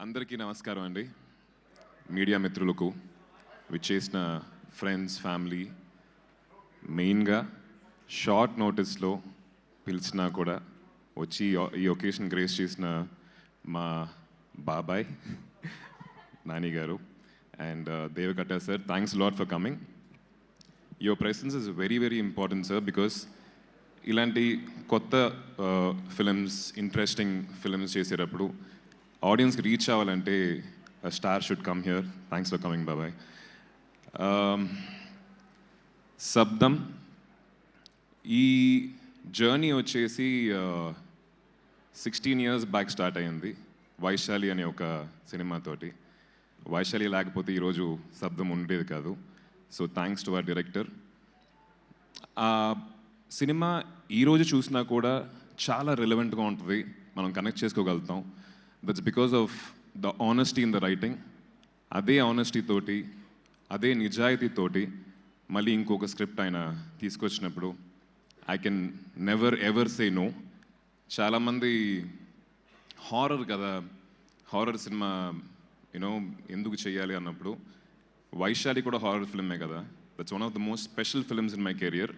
అందరికీ నమస్కారం అండి. మీడియా మిత్రులకు, విచ్చేసిన ఫ్రెండ్స్, ఫ్యామిలీ, మెయిన్గా షార్ట్ నోటీస్లో పిలిచినా కూడా వచ్చి ఈ ఒకేషన్ గ్రేస్ చేసిన మా బాబాయ్ నాని గారు and Deva Katta sir, thanks lot for coming. Your presence is very very important sir, because ఇలాంటి కొత్త ఫిలిమ్స్, ఇంట్రెస్టింగ్ ఫిలిమ్స్ చేసేటప్పుడు ఆడియన్స్కి రీచ్ అవ్వాలంటే star should come here. Thanks for coming బాబాయ్. శబ్దం ఈ జర్నీ వచ్చేసి 16 years బ్యాక్ స్టార్ట్ అయ్యింది వైశాలి అనే ఒక సినిమాతోటి. వైశాలి లేకపోతే ఈరోజు శబ్దం ఉండేది కాదు. So thanks to our director. ఆ సినిమా ఈరోజు చూసినా కూడా చాలా రిలవెంట్గా ఉంటుంది, మనం కనెక్ట్ చేసుకోగలుగుతాం. That's because of the honesty in the writing. అదే ఆనెస్టీ తోటి, అదే నిజాయితీతోటి మళ్ళీ ఇంకొక స్క్రిప్ట్ ఆయన తీసుకొచ్చినప్పుడు I can never ever say no. చాలామంది హారర్ కదా, హారర్ సినిమా యూనో ఎందుకు చేయాలి అన్నప్పుడు, వైశాలి కూడా హారర్ ఫిల్మే కదా. That's one of the most special films in my career.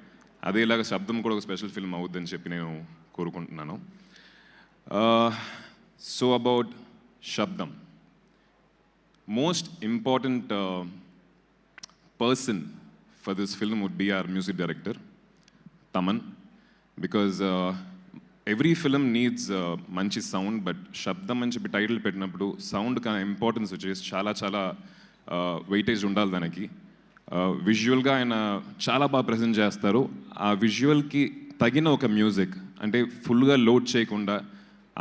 అదేలాగా శబ్దం కూడా ఒక స్పెషల్ ఫిల్మ్ అవుద్దని చెప్పి నేను కోరుకుంటున్నాను. సో అబౌట్ శబ్దం, most important person for this film would be our music director, Taman, because every film needs manchi sound, but Shabdam అని చెప్పి టైటిల్ పెట్టినప్పుడు సౌండ్ కా ఇంపార్టెన్స్ వచ్చేసి చాలా చాలా వెయిటేజ్ ఉండాలి దానికి. విజువల్గా ఆయన చాలా బాగా ప్రజెంట్ చేస్తారు. ఆ విజువల్కి తగిన ఒక మ్యూజిక్, అంటే ఫుల్గా లోడ్ చేయకుండా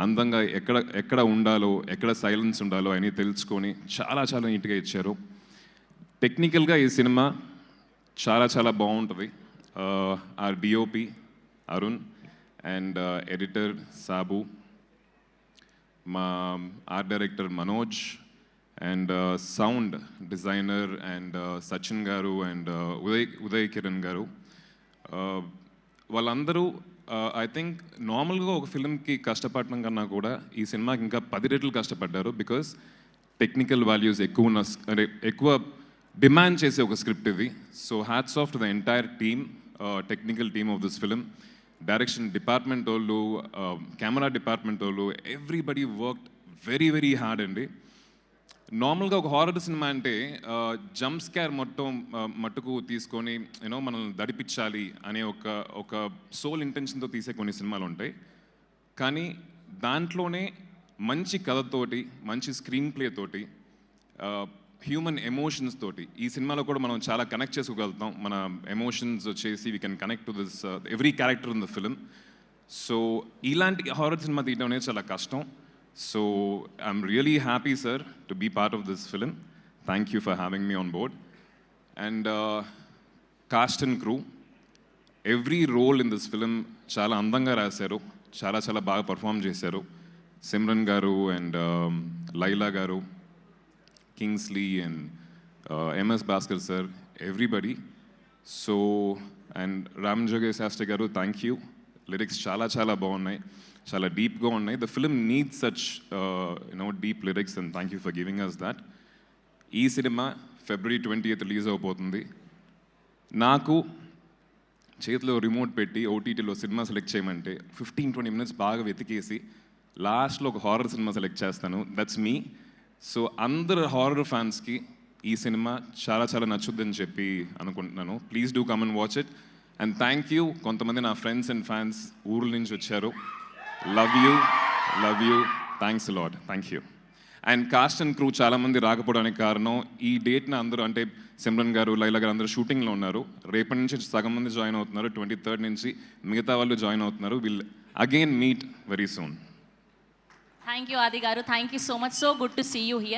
అందంగా ఎక్కడ ఉండాలో, ఎక్కడ సైలెన్స్ ఉండాలో అని తెలుసుకొని చాలా చాలా నీట్గా ఇచ్చారు. టెక్నికల్గా ఈ సినిమా చాలా చాలా బాగుంటుంది. ఆ DOP Arun and editor Sabu, మా art director Manoj and sound designer and Sachin గారు అండ్ ఉదయ్ కిరణ్ గారు, వాళ్ళందరూ ఐ థింక్ నార్మల్గా ఒక ఫిల్మ్కి కష్టపడడం కన్నా కూడా ఈ సినిమాకి ఇంకా 10 రెట్లు కష్టపడ్డారు. బికాస్ టెక్నికల్ వాల్యూస్ ఎక్కువ డిమాండ్ చేసే ఒక స్క్రిప్ట్ ఇది. So hats off to the entire team, technical team of this film. Direction department వాళ్ళు, కెమెరా డిపార్ట్మెంట్ వాళ్ళు, everybody worked very very hard అండి. నార్మల్గా ఒక హారర్ సినిమా అంటే జంప్ స్కేర్ మట్టుకు తీసుకొని యూనో మనల్ని దడిపించాలి అనే ఒక సోల్ ఇంటెన్షన్తో తీసే కొన్ని సినిమాలు ఉంటాయి. కానీ దాంట్లోనే మంచి కథతోటి, మంచి స్క్రీన్ ప్లే తోటి, హ్యూమన్ ఎమోషన్స్ తోటి ఈ సినిమాలో కూడా మనం చాలా కనెక్ట్ చేసుకోగలుగుతాం. మన ఎమోషన్స్ వచ్చేసి we can connect to this every character in the film. So ఇలాంటి హారర్ సినిమా తీయడం అనేది చాలా కష్టం. So I'm really happy, sir, to be part of this film. Thank you for having me on board. And cast and crew, every role in this film చాలా అందంగా రాశారు, చాలా చాలా బాగా పర్ఫామ్ చేశారు. సిమ్రన్ గారు అండ్ లైలా గారు, Kingsley and MS Bhaskar sir, everybody. So and Ram జోగేష్ శాస్త్రి గారు, థ్యాంక్ యూ. లిరిక్స్ చాలా చాలా బాగున్నాయి, చాలా డీప్గా ఉన్నాయి. The film needs such deep lyrics and thank you for giving us that. ఈ సినిమా February 20th రిలీజ్ అవబోతుంది. నాకు చేతిలో రిమోట్ పెట్టి ఓటీటీలో సినిమా సెలెక్ట్ చేయమంటే 15-20 minutes బాగా వెతికేసి లాస్ట్లో ఒక హారర్ సినిమా సెలెక్ట్ చేస్తాను. That's me. సో అందరు హారర్ ఫ్యాన్స్కి ఈ సినిమా చాలా చాలా నచ్చుద్దని చెప్పి అనుకుంటున్నాను. Please do come and watch it. And thank you, కొంతమంది నా ఫ్రెండ్స్ అండ్ ఫ్యాన్స్ ఊర్ల నుంచి వచ్చారు. Love you, thanks lot, thank you. And cost and crew చాలామంది రాకపోవడానికి కారణం ఈ డేట్న అందరూ, అంటే సిమ్రన్ గారు, లైలా గారు అందరూ షూటింగ్లో ఉన్నారు. రేపటి నుంచి సగం మంది జాయిన్ అవుతున్నారు, 23rd నుంచి మిగతా వాళ్ళు జాయిన్ అవుతున్నారు. Will again meet very soon. Thank you Adi గారు, thank you so much. So good to see you here.